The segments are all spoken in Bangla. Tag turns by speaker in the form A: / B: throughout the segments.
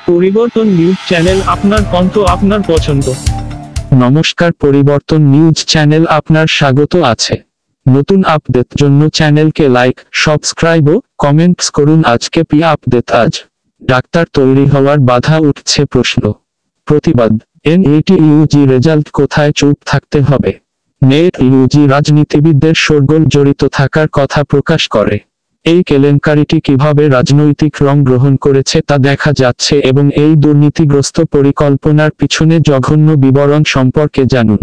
A: পরিবর্তন নিউজ চ্যানেল, আপনার কণ্ঠ, আপনার পছন্দ।
B: নমস্কার, পরিবর্তন নিউজ চ্যানেল আপনার স্বাগত আছে। নতুন আপডেট জন্য চ্যানেলকে লাইক, সাবস্ক্রাইব ও কমেন্টস করুন। আজকে পি আপডেট। আজ ডাক্তার তৈরি হওয়ার বাধা, উঠছে প্রশ্ন। প্রতিবাদ। NET ইউজি রেজাল্ট কোথায়, চুপ থাকতে হবে। নেট ইউজি রাজনীতিবিদদের শোরগোল জড়িত থাকার কথা প্রকাশ করে। এই কেলেঙ্কারিটি কিভাবে রাজনৈতিক রং গ্রহণ করেছে তা দেখা যাচ্ছে এবং এই দুর্নীতিগ্রস্ত পরিকল্পনার পিছনে জঘন্য বিবরণ সম্পর্কে জানুন।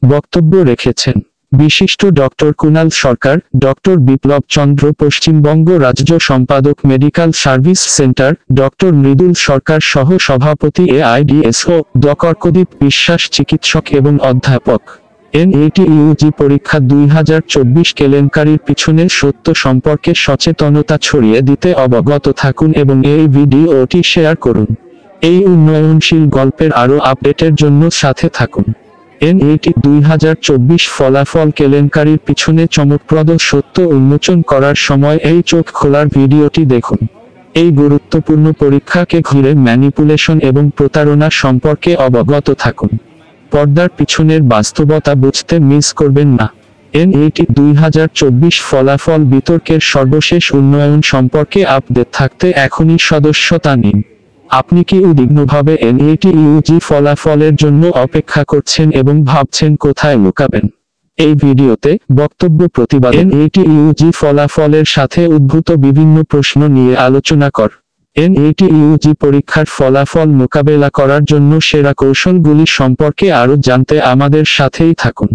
B: বক্তব্য রেখেছেন বিশিষ্ট ডক্টর কুনাল সরকার, ডক্টর বিপ্লব চন্দ্র, পশ্চিমবঙ্গ রাজ্য সম্পাদক, medical service centre, doctor Mridul Sarkar সহ সভাপতি AIDS ও ডকর্কদীপ বিশ্বাস, চিকিৎসক এবং অধ্যাপক। NET ইউজি পরীক্ষা 2024 কেলেঙ্কারির পিছনের সত্য সম্পর্কে সচেতনতা ছড়িয়ে দিতে অবগত থাকুন এবং এই ভিডিওটি শেয়ার করুন। এই উন্নয়নশীল গল্পের আরও আপডেটের জন্য সাথে থাকুন। NET 2024 ফলাফল কেলেঙ্কারির পিছনে চমকপ্রদ সত্য উন্মোচন করার সময় এই চোখ খোলার ভিডিওটি দেখুন। এই গুরুত্বপূর্ণ পরীক্ষাকে ঘিরে ম্যানিপুলেশন এবং প্রতারণা সম্পর্কে অবগত থাকুন। পর্দার পিছনের বাস্তবতা বুঝতে মিস করবেন না। NET 2024 ফলাফল বিতর্কের সর্বশেষ উন্নয়ন সম্পর্কে আপডেট থাকতে এখনই সদস্যতা নিন। আপনি কি উদ্বিগ্নভাবে NET ইউজি ফলাফলের জন্য অপেক্ষা করছেন এবং ভাবছেন কোথায় লুকাবেন? এই ভিডিওতে বক্তব্য প্রতিবাদ। NET ইউজি ফলাফলের সাথে উদ্ভূত বিভিন্ন প্রশ্ন নিয়ে আলোচনা কর। NET ইউজি পরীক্ষার ফলাফল মোকাবেলা করার জন্য সেরা কৌশলগুলি সম্পর্কে আরও জানতে আমাদের সাথেই থাকুন।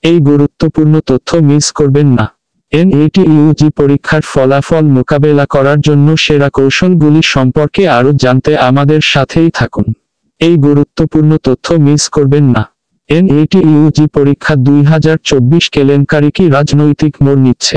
B: এই গুরুত্বপূর্ণ তথ্য মিস করবেন না। NET ইউজি পরীক্ষার ফলাফল মোকাবেলা করার জন্য সেরা কৌশলগুলি সম্পর্কে আরও জানতে আমাদের সাথেই থাকুন। এই গুরুত্বপূর্ণ তথ্য মিস করবেন না। NET ইউজি পরীক্ষা 2024 কেলেঙ্কারি কি রাজনৈতিক মোড় নিচ্ছে?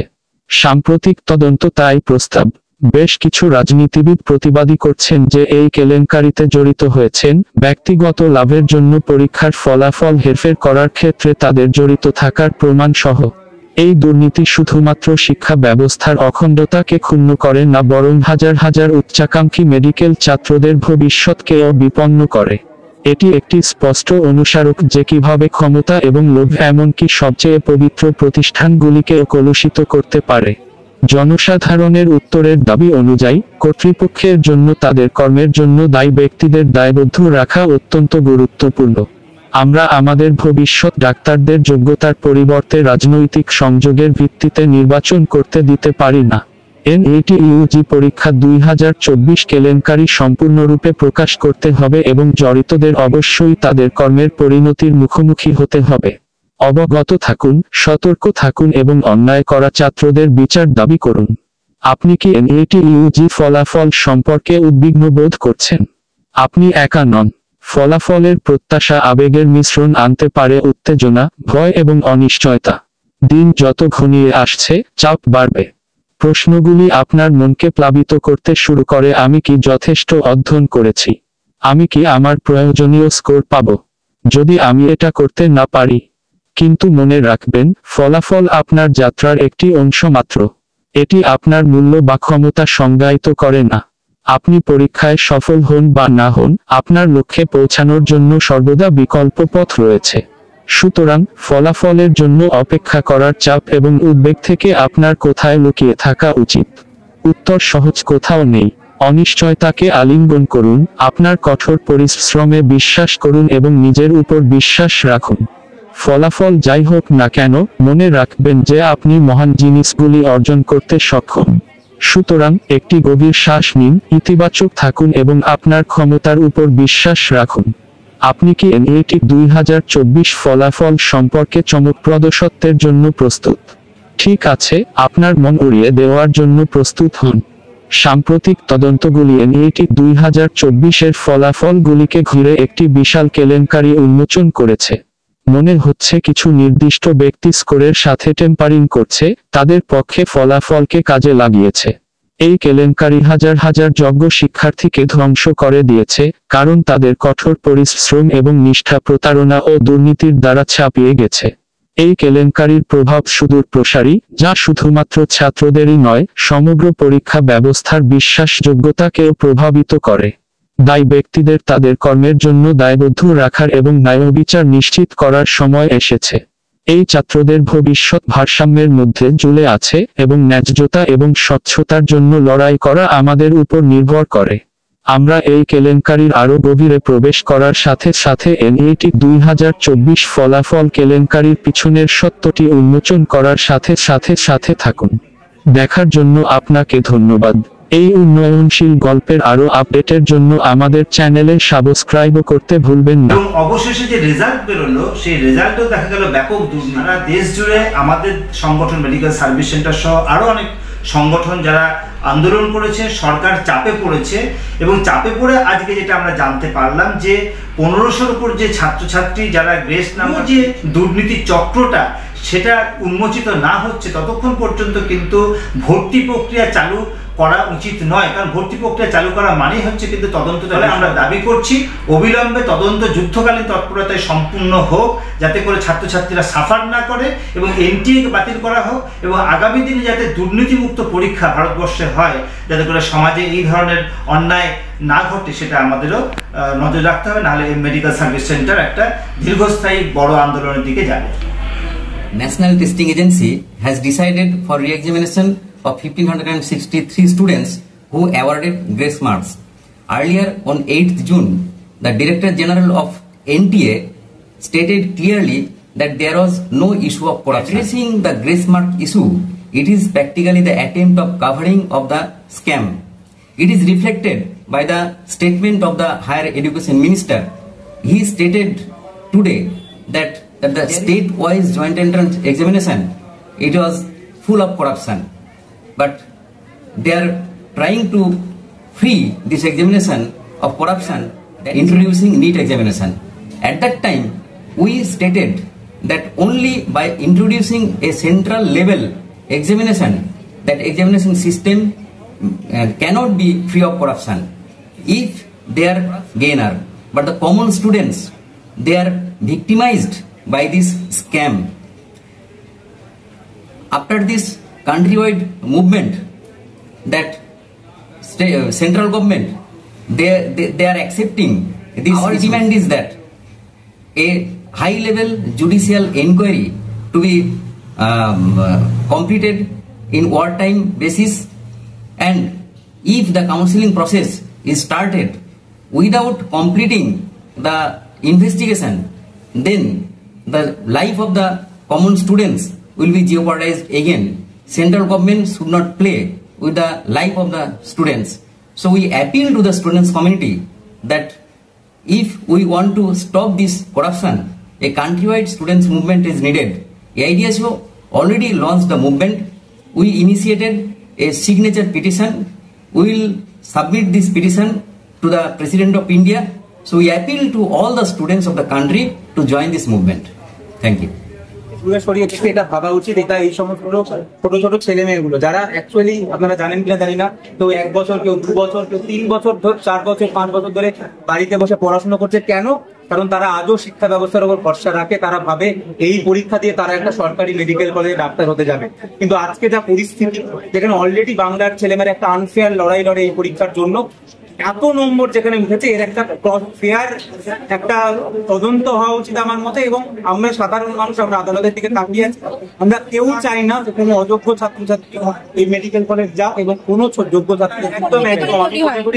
B: সাম্প্রতিক তদন্ত তাই প্রস্তাব। বেশ কিছু রাজনীতিবিদ প্রতিবাদী করছেন যে এই কেলেঙ্কারিতে জড়িত হয়েছেন ব্যক্তিগত লাভের জন্য পরীক্ষার ফলাফল হেরফের করার ক্ষেত্রে তাদের জড়িত থাকার প্রমাণ সহ। এই দুর্নীতি শুধুমাত্র শিক্ষা ব্যবস্থার অখণ্ডতাকে ক্ষুণ্ণ করে না, বরং হাজার হাজার উচ্চাকাঙ্ক্ষী মেডিকেল ছাত্রদের ভবিষ্যৎকেও বিপন্ন করে। এটি একটি স্পষ্ট অনুস্মারক যে কিভাবে ক্ষমতা এবং লোভ এমনকি সবচেয়ে পবিত্র প্রতিষ্ঠানগুলিকেও কলুষিত করতে পারে। জনসাধারণের উত্তরের দাবি অনুযায়ী কর্তৃপক্ষের জন্য তাদের কর্মের জন্য দায়ী ব্যক্তিদের দায়বদ্ধ রাখা অত্যন্ত গুরুত্বপূর্ণ। আমরা আমাদের ভবিষ্যৎ ডাক্তারদের যোগ্যতার পরিবর্তে রাজনৈতিক সংযোগের ভিত্তিতে নির্বাচন করতে দিতে পারি না। NET ইউজি পরীক্ষা 2024 কেলেঙ্কারি সম্পূর্ণরূপে প্রকাশ করতে হবে এবং জড়িতদের অবশ্যই তাদের কর্মের পরিণতির মুখোমুখি হতে হবে। অবগত থাকুন, সতর্ক থাকুন এবং অন্যায় করা ছাত্রদের বিচার দাবি করুন। আপনি কি NET ইউজি ফলাফল সম্পর্কে উদ্বিগ্ন বোধ করছেন? আপনি একা নন। ফলাফলের প্রত্যাশা আবেগের মিশ্রণ আনতে পারে, উত্তেজনা, ভয় এবং অনিশ্চয়তা। দিন যত ঘনিয়ে আসছে, চাপ বাড়বে। প্রশ্নগুলি আপনার মনকে প্লাবিত করতে শুরু করে। আমি কি যথেষ্ট অধ্যয়ন করেছি? আমি কি আমার প্রয়োজনীয় স্কোর পাব? যদি আমি এটা করতে না পারি? কিন্তু মনে রাখবেন, ফলাফল আপনার যাত্রার একটি অংশ মাত্র। এটি আপনার মূল্য বা ক্ষমতা সংজ্ঞায়িত করে না। আপনি পরীক্ষায় সফল হন বা না হন, আপনার লক্ষ্যে পৌঁছানোর জন্য সর্বদা বিকল্প পথ রয়েছে। সুতরাং ফলাফলের জন্য অপেক্ষা করার চাপ এবং উদ্বেগ থেকে আপনার কোথায় লুকিয়ে থাকা উচিত? উত্তর সহজ, কোথাও নেই। অনিশ্চয়তাকে আলিঙ্গন করুন, আপনার কঠোর পরিশ্রমে বিশ্বাস করুন এবং নিজের উপর বিশ্বাস রাখুন। ফলাফল যাই হোক না কেন, মনে রাখবেন যে আপনি মহান জিনিসগুলি অর্জন করতে সক্ষম। সুতরাং একটি গভীর শ্বাস নিন, ইতিবাচক থাকুন এবং আপনার ক্ষমতার উপর বিশ্বাস রাখুন। আপনি কি NET 2024 ফলাফল সম্পর্কে চমকপ্রদ সত্যের জন্য প্রস্তুত? ঠিক আছে, আপনার মন উড়িয়ে দেওয়ার জন্য প্রস্তুত হন। সাম্প্রতিক তদন্তগুলি NET 2024 এর ফলাফলগুলিকে ঘিরে একটি বিশাল কেলেঙ্কারি উন্মোচন করেছে। মনে হচ্ছে কিছু নির্দিষ্ট ব্যক্তি স্কোরের সাথে টেম্পারিং করছে, তাদের পক্ষে ফলাফলকে কাজে লাগিয়েছে। এই কেলেঙ্কারি হাজার হাজার যোগ্য শিক্ষার্থীকে ধ্বংস করে দিয়েছে, কারণ তাদের কঠোর পরিশ্রম এবং নিষ্ঠা প্রতারণা ও দুর্নীতির দ্বারা ছাপিয়ে গেছে। এই কেলেঙ্কারির প্রভাব সুদূর প্রসারী, যা শুধুমাত্র ছাত্রদেরই নয়, সমগ্র পরীক্ষা ব্যবস্থার বিশ্বাসযোগ্যতাকেও প্রভাবিত করে। দায়ী ব্যক্তিদের তাদের কর্মের জন্য দায়বদ্ধ রাখার এবং ন্যায়বিচার নিশ্চিত করার সময় এসেছে। এই ছাত্রদের ভবিষ্যৎ ভারসাম্যের মধ্যে ঝুলে আছে এবং ন্যায্যতা এবং স্বচ্ছতার জন্য লড়াই করা আমাদের উপর নির্ভর করে। আমরা এই কেলেঙ্কারির আরও গভীরে প্রবেশ করার সাথে সাথে এনইটি 2024 ফলাফল কেলেঙ্কারির পিছনের সত্যটি উন্মোচন করার সাথে থাকুন। দেখার জন্য আপনাকে ধন্যবাদ। এই উন্নয়নশীল গল্পের আরো আপডেটের জন্য আমাদের চ্যানেলে সাবস্ক্রাইব করতে ভুলবেন না।
C: এবং অবশেষে যে রেজাল্ট বেরোলো সেই রেজাল্টও দেখা গেল ব্যাপক দুর্নীতি। দেশ জুড়ে আমাদের সংগঠন মেডিকেল সার্ভিস সেন্টার সহ আরও অনেক সংগঠন যারা আন্দোলন করেছে, সরকার চাপে পড়েছে এবং চাপে পড়ে আজকে যেটা আমরা জানতে পারলাম যে 1500-র উপর যে ছাত্রছাত্রী যারা গ্রেস নামক যে দুর্নীতি চক্রটা সেটা উন্মোচিত না হচ্ছে ততক্ষণ পর্যন্ত কিন্তু ভর্তি প্রক্রিয়া চালু করা উচিত নয়। কারণ ভর্তি প্রক্রিয়া চালু করা মানেই হচ্ছে কিন্তু তদন্ত। তাহলে আমরা দাবি করছি অবিলম্বে তদন্ত যুদ্ধকালীন তৎপরতায় সম্পূর্ণ হোক, যাতে করে ছাত্রছাত্রীরা সাফার না করে এবং এনটিএকে বাতিল করা হোক এবং আগামী দিনে যাতে দুর্নীতিমুক্ত পরীক্ষা ভারতবর্ষে হয়, যাতে করে সমাজে এই ধরনের অন্যায় না ঘটে সেটা আমাদেরও নজর রাখতে হবে। নাহলে এই মেডিকেল সার্ভিস সেন্টার একটা দীর্ঘস্থায়ী বড় আন্দোলনের দিকে যাবে।
D: National Testing Agency has decided for re-examination of 1563 students who awarded grace marks. Earlier on 8th June, the Director General of NTA stated clearly that there was no issue of corruption. Addressing the grace mark issue, it is practically the attempt of covering of the scam. It is reflected by the statement of the Higher Education Minister. He stated today that the state-wise joint entrance examination, it was full of corruption. But they are trying to free this examination of corruption, introducing NEET examination. At that time, we stated that only by introducing a central level examination, that examination system cannot be free of corruption if they are gainer. But the common students, they are victimized by this scam. After this countrywide movement, that central government, they are accepting this. Our demand is that a high level judicial inquiry to be completed in wartime basis, and if the counseling process is started without completing the investigation, then the life of the common students will be jeopardized again. Central government should not play with the life of the students. So we appeal to the students community that if we want to stop this corruption, a countrywide students movement is needed. AIDSO already launched the movement. We initiated a signature petition. We will submit this petition to the President of India. So we appeal to all the students of the country to join this movement. Thank you.
E: এটা ভাবা উচিত, এটা এই সমস্ত ছোট ছোট ছেলে মেয়েগুলো যারা অ্যাকচুয়ালি আপনারা জানেন কিনা জানি না, কেউ 1 বছর, কেউ 2 বছর, কেউ 3 বছর ধরে, 4 বছর, 5 বছর ধরে বাড়িতে বসে পড়াশোনা করছে। কেন? কারণ তারা আজও শিক্ষা ব্যবস্থার উপর ভরসা রাখে। তারা ভাবে এই পরীক্ষা দিয়ে তারা একটা সরকারি মেডিকেল কলেজে ডাক্তার হতে যাবে। কিন্তু আজকে যা পরিস্থিতি, যেখানে অলরেডি বাংলার ছেলেমেয়েরা একটা আনফেয়ার লড়াই লড়ে এই পরীক্ষার জন্য, এত নম্বর যেখানে উঠেছে, এর একটা ফেয়ার একটা তদন্ত হওয়া উচিত আমার মতে। এবং আমরা সাধারণ মানুষ, আমরা আদালতের দিকে তাকিয়ে আছি। আমরা কেউ চাই না যে কোনো অযোগ্য ছাত্রছাত্রী এই মেডিকেল কলেজ যাক এবং কোনো যোগ্য ছাত্রী একদম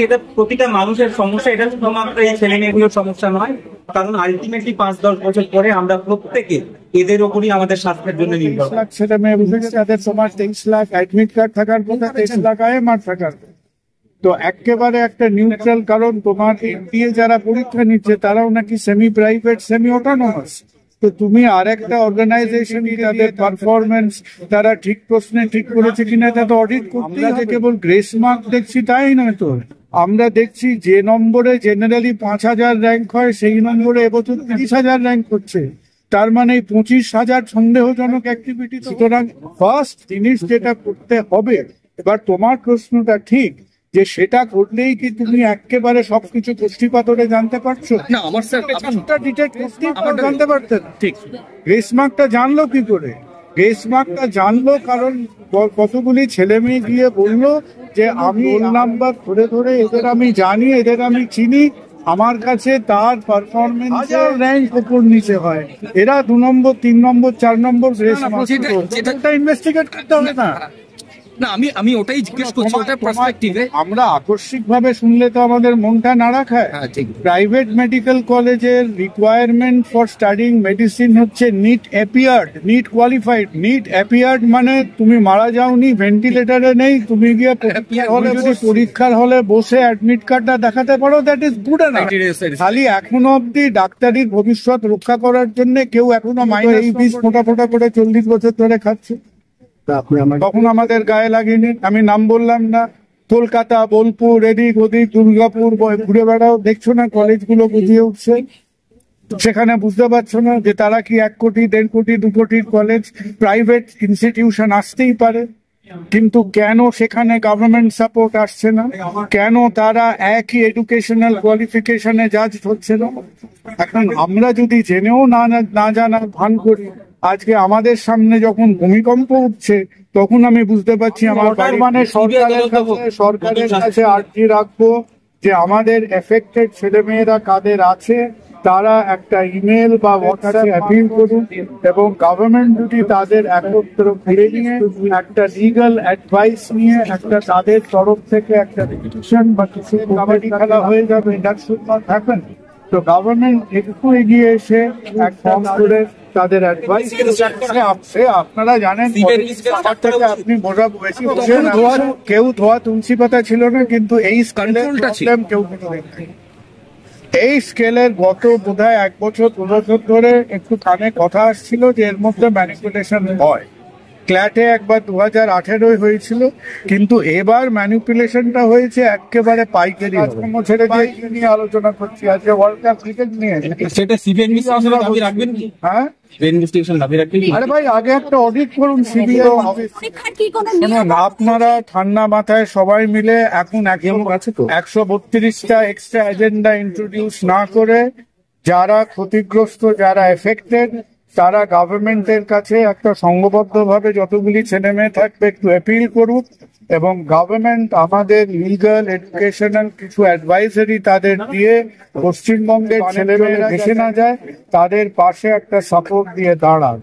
E: এটা প্রতিটা মানুষের সমস্যা। এটা শুধুমাত্র এই ছেলে মেয়েগুলোর সমস্যা নয়, কারণ আলটিমেটলি 5-10 বছর পরে আমরা প্রত্যেকে এদের ওপরই আমাদের স্বাস্থ্যের জন্য নির্ভর।
F: ছেলে মেয়ে বুঝে গেছে তাদের তোমার 23 লাখ অ্যাডমিট কার্ড থাকার কথা, 23 লাখ আইএমআর থাকার। তো একেবারে একটা নিউট্রাল, কারণ তোমার এনটিএ যারা পরীক্ষা নিচ্ছে তারাও নাকি সেমি প্রাইভেট, সেমি অটোনমাস। তো তুমি আর একটা অর্গানাইজেশন তাদের পারফরমেন্স তারা ঠিক প্রশ্নে ঠিক করেছে কিনা তা তো অডিট করতে হবে। কেবল গ্রেস মার্ক দেখছি তাই নয়, তো আমরা দেখছি যে নম্বরে জেনারেলি 5000 র্যাঙ্ক হয় সেই নম্বরে এবছর 30,000 র্যাঙ্ক হচ্ছে। তার মানে 25,000 সন্দেহজনক অ্যাক্টিভিটি। সুতরাং ফার্স্ট জিনিস যেটা করতে হবে, এবার তোমার প্রশ্নটা ঠিক যে সেটা করলেই কি তুমি একেবারে সবকিছু গোষ্ঠী পাথরে জানতে পারছো না? আমার স্যার ডিটেক্ট করতে জানতে পারতেন, ঠিক গ্রেস মার্কটা জানলো কি করে? গ্রেস মার্কটা জানলো কারণ কতগুলি ছেলে মেয়ে গিয়ে বললো যে আমি রোল নাম্বার ধরে ধরে এদের আমি জানি, এদের আমি চিনি, আমার কাছে তার পারফরমেন্স র্যাঙ্ক উপর নিচে হয়, এরা 2 নম্বর 3 নম্বর 4 নম্বর গ্রেস মার্ক ইনভেস্টিগেট করতে হবে না।
G: না আমি ওটাই জিজ্ঞেস করছি, ওটা পার্সপেক্টিভে।
F: আমরা আকস্মিক ভাবে শুনলে তো আমাদের মনটা নাড়া খায়। প্রাইভেট মেডিকেল কলেজের রিকোয়ারমেন্ট ফর স্টাডিং মেডিসিন হচ্ছে NEET appeared, NEET qualified. NEET appeared মানে তুমি মারা যাওনি, ভেন্টিলেটারে নেই, তুমি গিয়ে পরীক্ষার হলে বসে অ্যাডমিট কার্ডটা দেখাতে পারো, দ্যাট ইজ গুড এনাফ। খালি এখনো অব্দি ডাক্তারির ভবিষ্যৎ রক্ষা করার জন্য কেউ এখনো মাইনাস এই বিষ ফোঁটা ফোঁটা করে 40 বছর ধরে খাচ্ছে, তখন আমাদের গায়ে লাগেনি। আমি নাম বললাম না, কলকাতা, বোলপুর, এদিক ওদিক, দুর্গাপুর ঘুরে বেড়াও, দেখছো না কলেজগুলো বুঝিয়ে উঠছে। সেখানে বুঝতে পারছো না যে তারা কি 1 কোটি 1.5 কোটি 2 কোটির কলেজ প্রাইভেট ইনস্টিটিউশন আসতেই পারে, কিন্তু কেন সেখানে গভর্নমেন্ট সাপোর্ট আসছে না? কেন তারা একই এডুকেশনাল কোয়ালিফিকেশনে জাজ হচ্ছে না? এখন আমরা যদি জেনেও না জানার ভান করি, আজকে আমাদের সামনে যখন ভূমিকম্প উঠছে তখন আমি বুঝতে পারছি আমার বাড়ি মানে সরকারের কাছে আর্জি রাখবো যে আমাদের এফেক্টেড ছেলেমেয়েরা কাদের আছে তারা একটা ইমেল বা হোয়াটসঅ্যাপ অ্যাপিল করুন, এবং গভর্নমেন্ট যদি তাদের একত্র ঘিরে নিয়ে একটা লিগাল অ্যাডভাইস নিয়ে একটা তাদের তরফ থেকে একটা পিটিশন বা কিছু কাবাডি খেলা হয়ে যাবে, দ্যাট শুড নট হ্যাপেন। তো গভর্নমেন্ট একটু এগিয়ে এসে এক ফর্ম করে তাদের অ্যাডভাইস, আপনারা জানেন থেকে আপনি বোঝা বেশি কেউ ধোয়া তুলসী পাতা ছিল না, কিন্তু এই কেউ এই স্কেলের গত বোধহয় 1 বছর 2 বছর ধরে একটু কানে কথা আসছিল যে এর মধ্যে ম্যানিপুলেশন হয়। ক্ল্যাটে একবার 2018 হয়েছিল, কিন্তু এবার ম্যানিপুলেশনটা হয়েছে একেবারে পাইকারি। ছেড়ে নিয়ে আলোচনা করছি আজকে ওয়ার্ল্ড কাপ ক্রিকেট নিয়ে,
G: সেটা সিবিআই ইনভেস্টিগেশন দাবি রাখবেন কি?
F: হ্যাঁ,
G: ইনভেস্টিগেশন দাবি রাখবেন।
F: আরে ভাই আগে একটা অডিট করুন সিবিআই অফিস। আপনারা ঠান্ডা মাথায় সবাই মিলে এখন 132টা এক্সট্রা এজেন্ডা ইন্ট্রোডিউস না করে যারা ক্ষতিগ্রস্ত, যারা এফেক্টেড, তারা গভর্নমেন্টের কাছে একটা সংঘবদ্ধভাবে যতগুলি ছেলে মেয়ে থাকবে একটু অ্যাপিল করুক, এবং গভর্নমেন্ট আমাদের লিগাল এডুকেশনাল কিছু অ্যাডভাইজারি তাদের দিয়ে পশ্চিমবঙ্গের ছেলেমেয়েরা দেশে না যায় তাদের পাশে একটা সাপোর্ট দিয়ে দাঁড়ান।